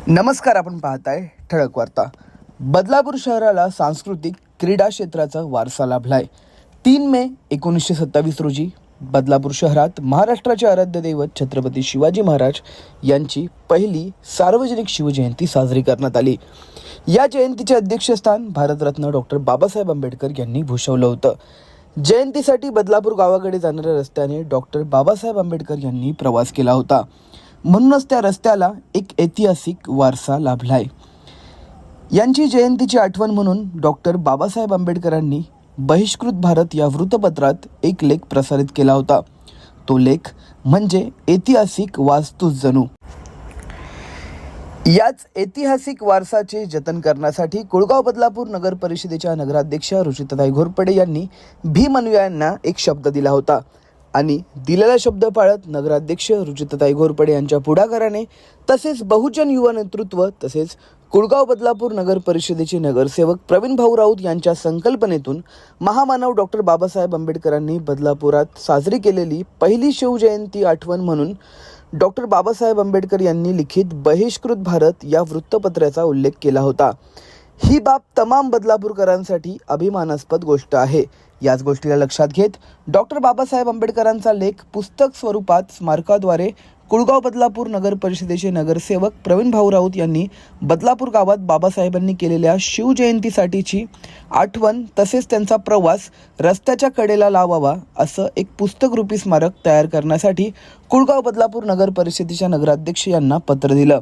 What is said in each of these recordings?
नमस्कार, आपण पाहताय ठळक वार्ता। बदलापूर शहराला सांस्कृतिक क्रीडा क्षेत्राचा वारसा लाभलाय। 3 मे 1927 रोजी बदलापूर शहरात महाराष्ट्राचे आराध्य दैवत छत्रपती शिवाजी महाराज यांची पहिली सार्वजनिक शिवजयंती साजरी करण्यात आली। या जयंतीचे अध्यक्षस्थान भारतरत्न डॉक्टर बाबासाहेब आंबेडकर यांनी भूषवलं होतं। जयंतीसाठी बदलापूर गावाकडे जाणाऱ्या रस्त्याने डॉक्टर बाबासाहेब आंबेडकर यांनी प्रवास केला होता। म्हणूनच त्या रस्त्याला एक ऐतिहासिक वारसा लाभलाय। यांची जयंतीची आठवण म्हणून डॉक्टर बाबासाहेब आंबेडकरांनी बहिष्कृत भारत या वृत्तपत्रात एक लेख प्रसारित केला होता। तो लेख म्हणजे ऐतिहासिक वास्तू जणू। याच ऐतिहासिक वारसाचे जतन करण्यासाठी कुळगाव बदलापूर नगर परिषदेच्या नगराध्यक्ष रुचिताताई घोरपडे यांनी भीम अनुयायांना एक शब्द दिला होता आणि दिलेला शब्द पाळत नगराध्यक्ष रुचिताताई घोरपडे यांच्या पुढाकाराने तसेच बहुजन युवा नेतृत्व तसेच कुळगाव बदलापूर नगर परिषदेचे नगरसेवक प्रवीण भाऊ राऊत यांच्या संकल्पनेतून महामानव डॉक्टर बाबासाहेब आंबेडकरांनी बदलापुरात साजरी केलेली पहिली शिवजयंती आठवण म्हणून डॉक्टर बाबासाहेब आंबेडकर यांनी लिखित बहिष्कृत भारत या वृत्तपत्राचा उल्लेख केला होता। ही बाब तमाम बदलापूरकरांसाठी अभिमानास्पद गोष्ट आहे। याच गोष्टीला लक्षात घेत डॉक्टर बाबासाहेब आंबेडकरांचा लेख पुस्तक स्वरूपात स्मारकाद्वारे कुळगाव बदलापूर नगर परिषदेचे नगरसेवक प्रवीण भाऊ राऊत यांनी बदलापूर गावात बाबासाहेबांनी केलेल्या शिवजयंतीसाठीची आठवण तसेच त्यांचा प्रवास रस्त्याच्या कडेला लावावा असं एक पुस्तकरूपी स्मारक तयार करण्यासाठी कुळगाव बदलापूर नगर परिषदेच्या नगराध्यक्ष यांना पत्र दिलं।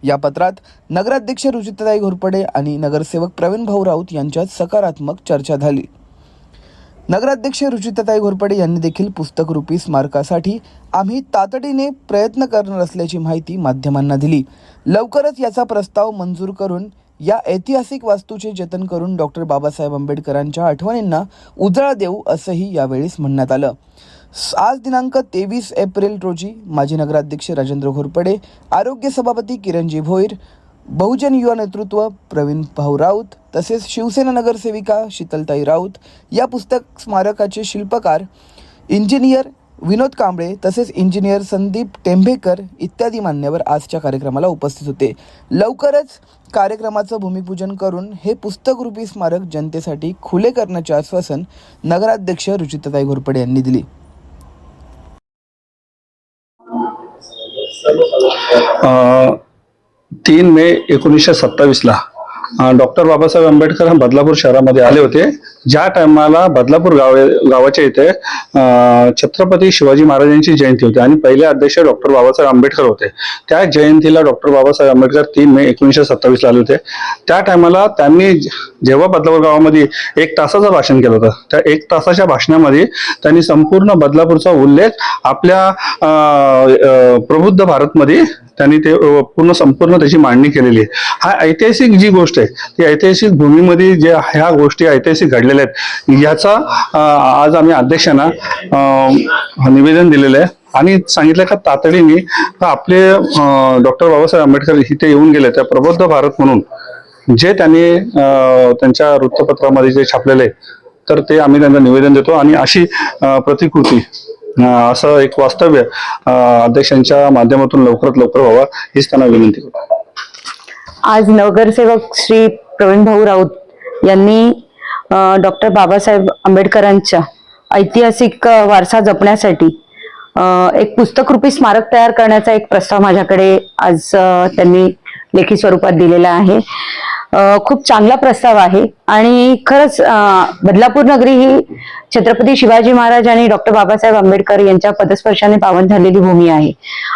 या पत्रात नगराध्यक्ष रुचिताताई घोरपडे आणि नगरसेवक प्रवीण भाऊ राऊत यांच्यात सकारात्मक चर्चा झाली। नगराध्यक्ष रुचिताताई घोरपडे यांनी देखील पुस्तकरूपी स्मारकासाठी आम्ही तातडीने प्रयत्न करणार असल्याची माहिती माध्यमांना दिली। लवकरच याचा प्रस्ताव मंजूर करून या ऐतिहासिक वास्तूचे जतन करून डॉक्टर बाबासाहेब आंबेडकरांच्या आठवणींना उजाळा देऊ असंही यावेळी म्हणण्यात आलं। आज दिनांक 23 एप्रिल रोजी माजी नगराध्यक्ष राजेंद्र घोरपडे, आरोग्य सभापती किरणजी भोईर, बहुजन युवा नेतृत्व प्रवीण भाऊ राऊत तसेच शिवसेना नगरसेविका शीतलताई राऊत, या पुस्तक स्मारकाचे शिल्पकार इंजिनियर विनोद कांबळे तसेच इंजिनियर संदीप टेंभेकर इत्यादी मान्यवर आजच्या कार्यक्रमाला उपस्थित होते। लवकरच कार्यक्रमाचं भूमिपूजन करून हे पुस्तकरूपी स्मारक जनतेसाठी खुले करण्याचे आश्वासन नगराध्यक्ष रुचिताताई घोरपडे यांनी दिली। 3 मे 1927 ला डॉक्टर बाबासाहेब आंबेडकर बदलापूर शहरामध्ये आले होते। ज्या टायमाला बदलापूर गावाच्या इथे छत्रपती शिवाजी महाराजांची जयंती होती आणि पहिले अध्यक्ष डॉक्टर बाबासाहेब आंबेडकर होते। त्या जयंतीला डॉक्टर बाबासाहेब आंबेडकर 3 मे 1927 ला आले होते। त्या टायमाला त्यांनी जेव्हा बदलापूर गावामध्ये 1 तासाचं भाषण केलं होतं, त्या 1 तासाच्या भाषणामध्ये त्यांनी संपूर्ण बदलापूरचा उल्लेख आपल्या प्रबुद्ध भारतमध्ये त्यांनी ते संपूर्ण त्याची मांडणी केलेली आहे। हा ऐतिहासिक जी गोष्ट आहे ती ऐतिहासिक भूमीमध्ये जे ह्या गोष्टी ऐतिहासिक घडलेल्या आहेत याचा आज आम्ही अध्यक्षांना निवेदन दिलेलं आहे आणि सांगितलं का तातडीने आपले डॉक्टर बाबासाहेब आंबेडकर इथे येऊन गेले त्या प्रबुद्ध भारत म्हणून जे त्यांनी त्यांच्या वृत्तपत्रामध्ये जे छापलेलं आहे तर ते आम्ही त्यांना निवेदन देतो आणि अशी प्रतिकृती असं एक वास्तव्य अध्यक्षांच्या माध्यमातून लवकरात लवकर व्हावा हीच त्यांना विनंती करतो। आज नगरसेवक श्री प्रवीण भाऊ राऊत यांनी डॉक्टर बाबासाहेब आंबेडकरांच्या ऐतिहासिक वारसा जपण्यासाठी एक पुस्तकरूपी स्मारक तयार करण्याचा एक प्रस्ताव माझ्याकडे आज त्यांनी लेखी स्वरूपात दिलेला आहे। खूप चांगला प्रस्ताव आहे आणि खरंच बदलापूर नगरी ही छत्रपती शिवाजी महाराज आणि डॉक्टर बाबासाहेब आंबेडकर यांच्या पदस्पर्शाने पावन झालेली भूमी आहे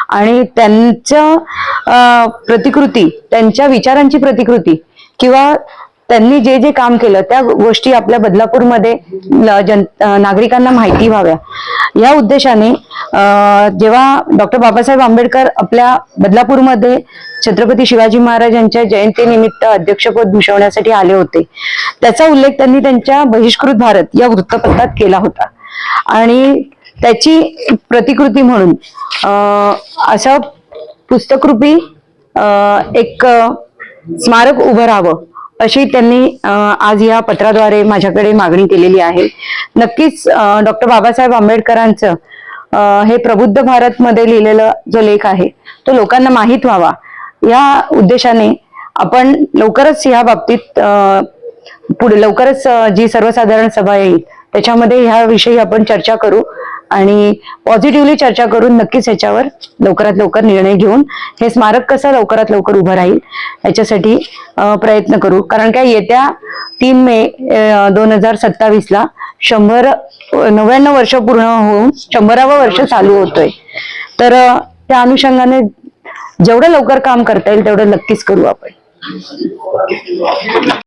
आणि त्यांच्या प्रतिकृती, त्यांच्या विचारांची प्रतिकृती किंवा त्यांनी जे जे काम केलं त्या गोष्टी आपल्या बदलापूरमध्ये नागरिकांना माहिती व्हाव्या या उद्देशाने जेव्हा डॉक्टर बाबासाहेब आंबेडकर आपल्या बदलापूरमध्ये छत्रपती शिवाजी महाराज यांच्या जयंतीनिमित्त अध्यक्षपद भूषवण्यासाठी आले होते त्याचा उल्लेख त्यांनी त्यांच्या बहिष्कृत भारत या वृत्तपत्रात केला होता आणि त्याची प्रतिकृती म्हणून असं पुस्तकरूपी एक स्मारक उभं राहावं अशी त्यांनी आज या पत्राद्वारे माझ्याकडे मागणी केलेली आहे। नक्कीच डॉक्टर बाबासाहेब आंबेडकरांचं हे प्रबुद्ध भारत मध्ये लिहिलेला जो लेख आहे तो लोकांना माहित व्हावा या उद्देशाने आपण लवकरच या बाबतीत पुढे लवकरच जी सर्वसाधारण सभा येईल त्याच्यामध्ये ह्याविषयी आपण चर्चा करू आणि पॉझिटिव्हली चर्चा करून नक्कीच ह्याच्यावर लवकरात लवकर निर्णय घेऊन हे स्मारक कसं लवकरात लवकर उभं राहील याच्यासाठी प्रयत्न करू. कारण काय येत्या 3 मे 2027ला 99 वर्ष पूर्ण होऊन 100वे वर्ष चालू होतोय. तर त्या अनुषंगाने जेवढं लवकर काम करता येईल तेवढं नक्कीच करू आपण.